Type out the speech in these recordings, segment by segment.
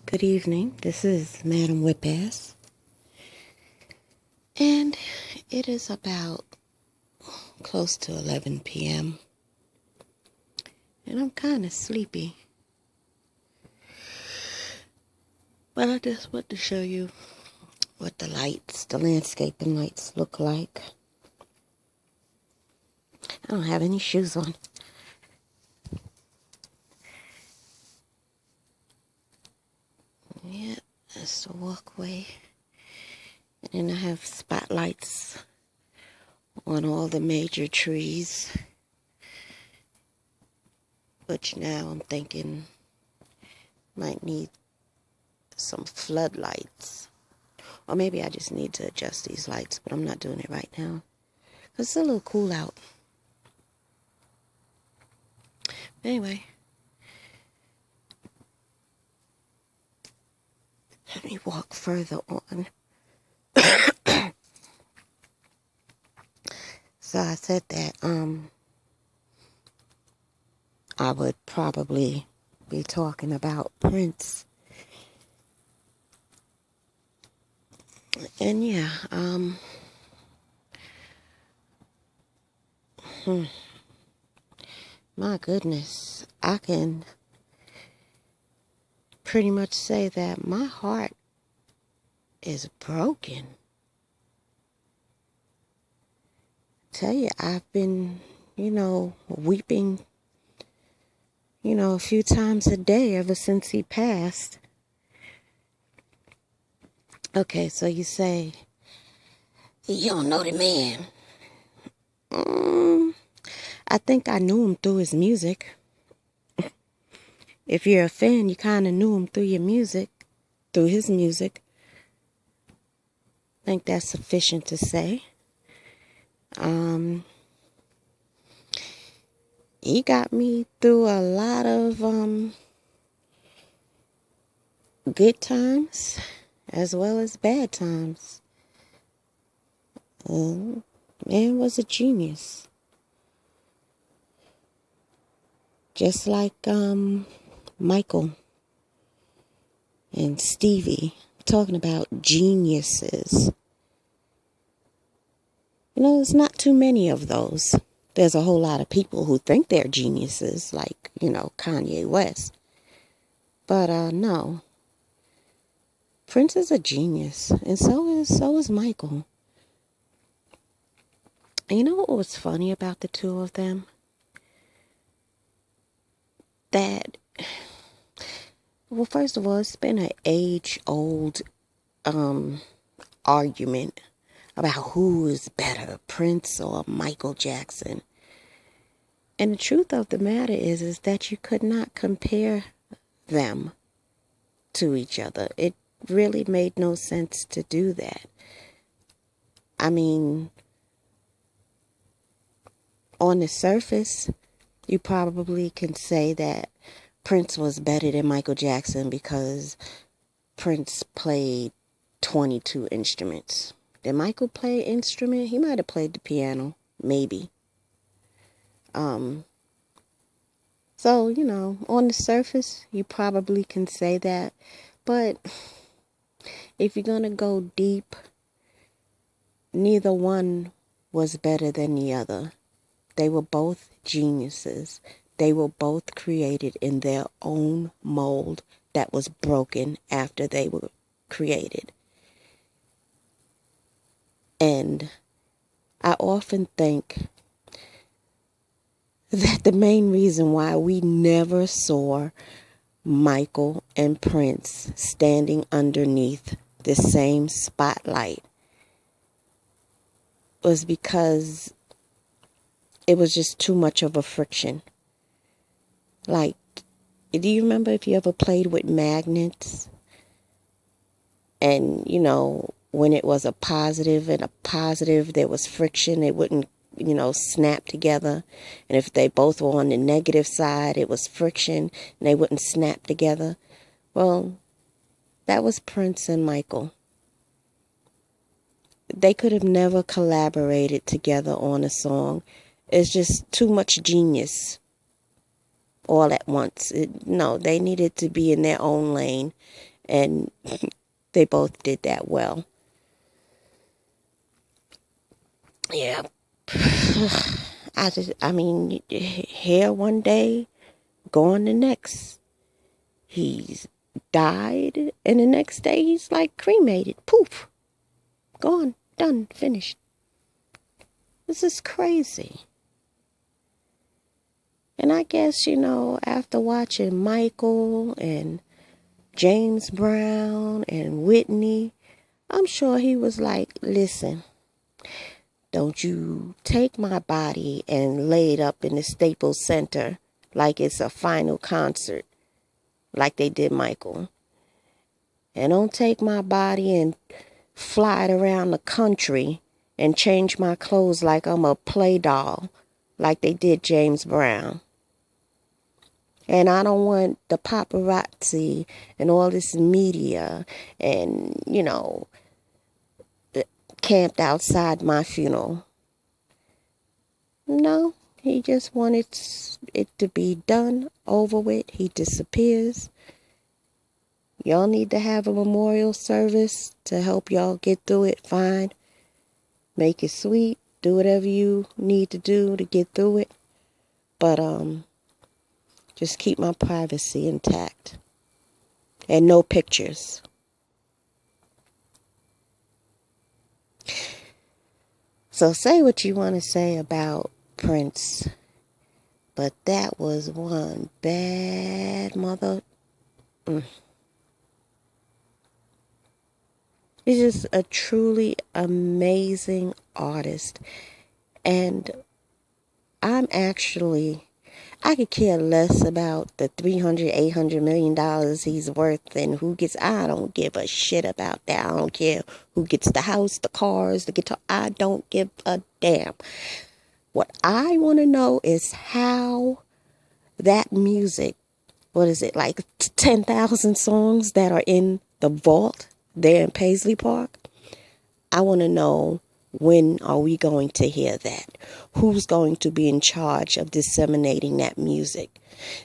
Good evening. This is Madam Whipass, and it is about close to 11 p.m. and I'm kind of sleepy. But I just want to show you what the landscaping lights look like. I don't have any shoes on. Yeah, that's the walkway. And then I have spotlights on all the major trees, which now I'm thinking might need some floodlights. Or maybe I just need to adjust these lights, but I'm not doing it right now. It's a little cool out. Anyway, let me walk further on. So I said that I would probably be talking about Prince. And yeah, my goodness, I can pretty much say that my heart is broken. I tell you, I've been, weeping, a few times a day ever since he passed. Okay, so you say, you don't know the man. I think I knew him through his music. If you're a fan, you kind of knew him through his music. I think that's sufficient to say. He got me through a lot of good times as well as bad times. Man was a genius. Just like Michael and Stevie, talking about geniuses. There's not too many of those. There's a whole lot of people who think they're geniuses, like, Kanye West. But no. Prince is a genius, and so is Michael. And you know what was funny about the two of them? That, well, first of all, it's been an age-old argument about who is better, Prince or Michael Jackson. And the truth of the matter is that you could not compare them to each other. It really made no sense to do that. I mean, on the surface, you probably can say that Prince was better than Michael Jackson because Prince played 22 instruments. Did Michael play an instrument? He might have played the piano, maybe. So, on the surface, you probably can say that. But if you're going to go deep, neither one was better than the other. They were both geniuses. They were both created in their own mold that was broken after they were created. And I often think that the main reason why we never saw Michael and Prince standing underneath the same spotlight was because it was just too much of a friction. Like, do you remember if you ever played with magnets? And, when it was a positive and a positive, there was friction. It wouldn't, snap together. And if they both were on the negative side, it was friction and they wouldn't snap together. Well, that was Prince and Michael. They could have never collaborated together on a song. It's just too much genius all at once. No, they needed to be in their own lane. And they both did that well. Yeah. I mean, here one day, gone the next. He's died, and the next day he's like cremated. Poof. Gone. Done. Finished. This is crazy. And I guess, after watching Michael and James Brown and Whitney, I'm sure he was like, listen, don't you take my body and lay it up in the Staples Center like it's a final concert, like they did Michael. And don't take my body and fly it around the country and change my clothes like I'm a play doll, like they did James Brown. And I don't want the paparazzi and all this media and, camped outside my funeral. No, he just wanted it to be done, over with. He disappears. Y'all need to have a memorial service to help y'all get through it. Fine. Make it sweet. Do whatever you need to do to get through it. But, just keep my privacy intact. And no pictures. So say what you want to say about Prince. But that was one bad mother. He's just a truly amazing artist. And I could care less about the $300, $800 million he's worth and who gets. I don't give a shit about that. I don't care who gets the house, the cars, the guitar. I don't give a damn. What I want to know is how that music, what is it, like 10,000 songs that are in the vault there in Paisley Park? I want to know, when are we going to hear that? Who's going to be in charge of disseminating that music?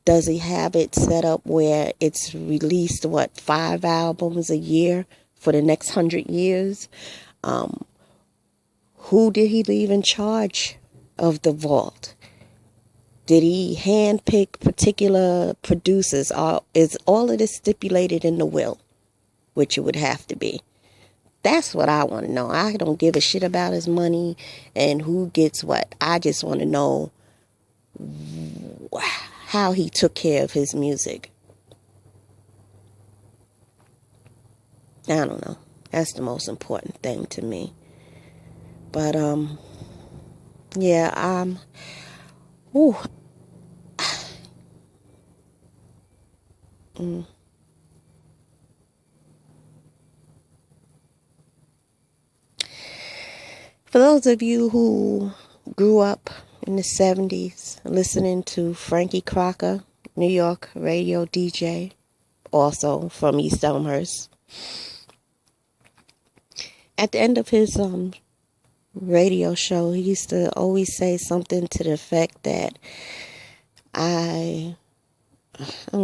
Does he have it set up where it's released, 5 albums a year for the next 100 years? Who did he leave in charge of the vault? Did he handpick particular producers? Or is all of this stipulated in the will? Which it would have to be. That's what I want to know. I don't give a shit about his money and who gets what. I just want to know how he took care of his music. I don't know. That's the most important thing to me. But, yeah, ooh. For those of you who grew up in the 70s listening to Frankie Crocker, New York radio DJ, also from East Elmhurst, at the end of his radio show, he used to always say something to the effect that I'm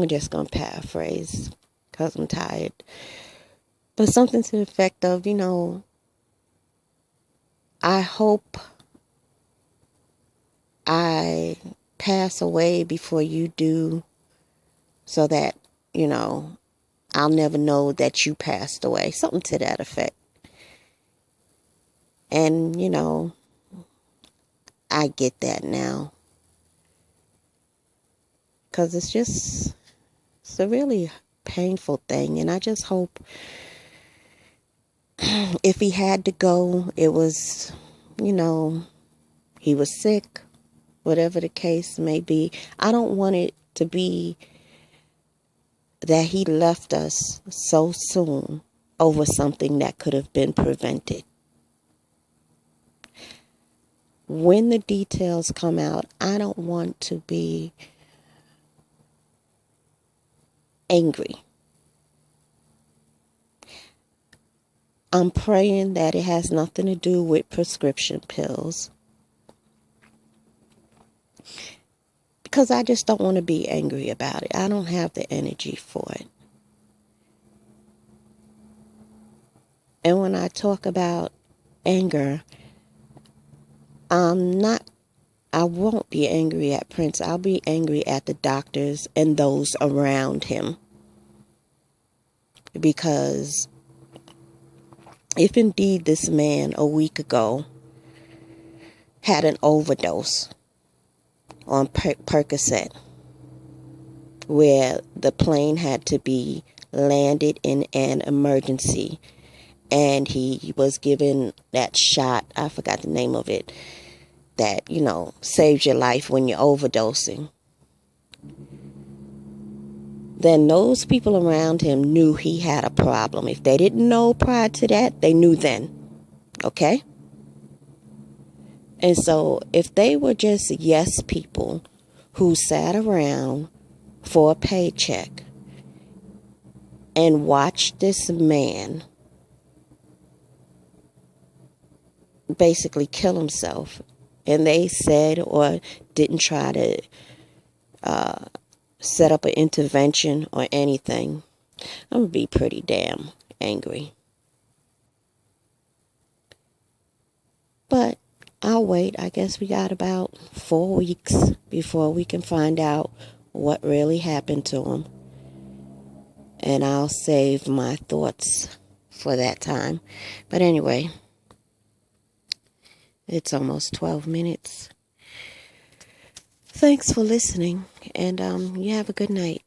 just going to paraphrase because I'm tired, but something to the effect of, I hope I pass away before you do, so that, I'll never know that you passed away. Something to that effect. And, I get that now. Because it's a really painful thing. And I just hope, if he had to go, it was, he was sick, whatever the case may be. I don't want it to be that he left us so soon over something that could have been prevented. When the details come out, I don't want to be angry. I'm praying that it has nothing to do with prescription pills. Because I just don't want to be angry about it. I don't have the energy for it. And when I talk about anger, I won't be angry at Prince. I'll be angry at the doctors and those around him. Because if indeed this man a week ago had an overdose on Percocet, where the plane had to be landed in an emergency, and he was given that shot, I forgot the name of it, that, saves your life when you're overdosing, then those people around him knew he had a problem. If they didn't know prior to that, they knew then. Okay? And so if they were just yes people who sat around for a paycheck and watched this man basically kill himself, and they said or didn't try to set up an intervention or anything, I'm going to be pretty damn angry. But I'll wait. I guess we got about 4 weeks before we can find out what really happened to him. And I'll save my thoughts for that time. But anyway, it's almost 12 minutes. Thanks for listening, and you have a good night.